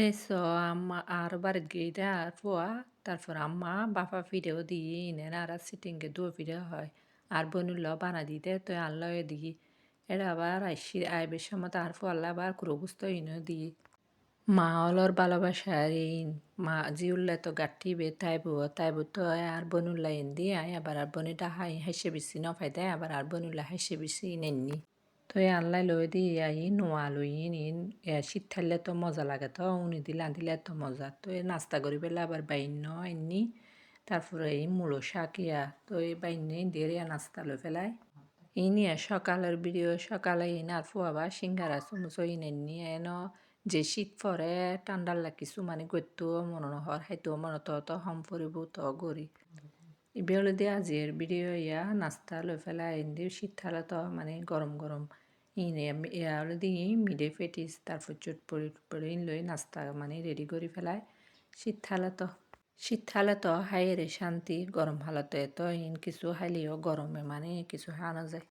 Eso আম্মা আর বাড়িত গিয়ে আর ফুয়া তারপর আম্মা বাপা ফিরেও দিয়ে ইনের আর সিটিংকে দুয়ে ফিরে হয় আর বনুল্ল বানা দিতে তো আল্লাহ দিই এটা আবার আইসি আইবের সময় তার ফুয়াল্লা আবার কুরো বুঝতো ইনও দিই মা অলর ভালোবাসা আর ইন মা জিউল্লা তো গাঠিবে তাইবো তো আর বনুল্লা এন দিয়ে আবার আর বনিটা হাইসে বেশি নফাই দেয় আবার আর বনুল্লা হাইসে বেশি নেননি তো আল্লাহ লই দি নোয়া লই ইন শীত থাকলে তো মজা লাগে তো উনি দিলে দিলে এত মজা তো নাস্তা করি পেলে আবার বাইন্য এমনি তারপরে এই মূলো শাক তো এই বাইন্য দিয়ে নাস্তা লই ফেলায় এই নিয়ে সকালের ভিডিও সকালে আর ফুয়াবা সিঙ্গারা চুমুচো ইনেননি এন যে শীত পরে ঠান্ডার কিছু মানে গত্য মনে নহর হাইতো মনে তো হম ফুরিব তো গরি বেলে দিয়ে আজির ভিডিও নাস্তা লই ফেলাই এনে শীতকালে তো মানে গরম গরম ইনে হলে দিয়ে মিডে পেটিস তারপর চটপড়ি লই নাস্তা মানে রেডি করে ফেলায় শীতকালে তো হাইরে শান্তি গরম হালতে তো ইন কিছু হাইলেও গরমে মানে কিছু হানা যায়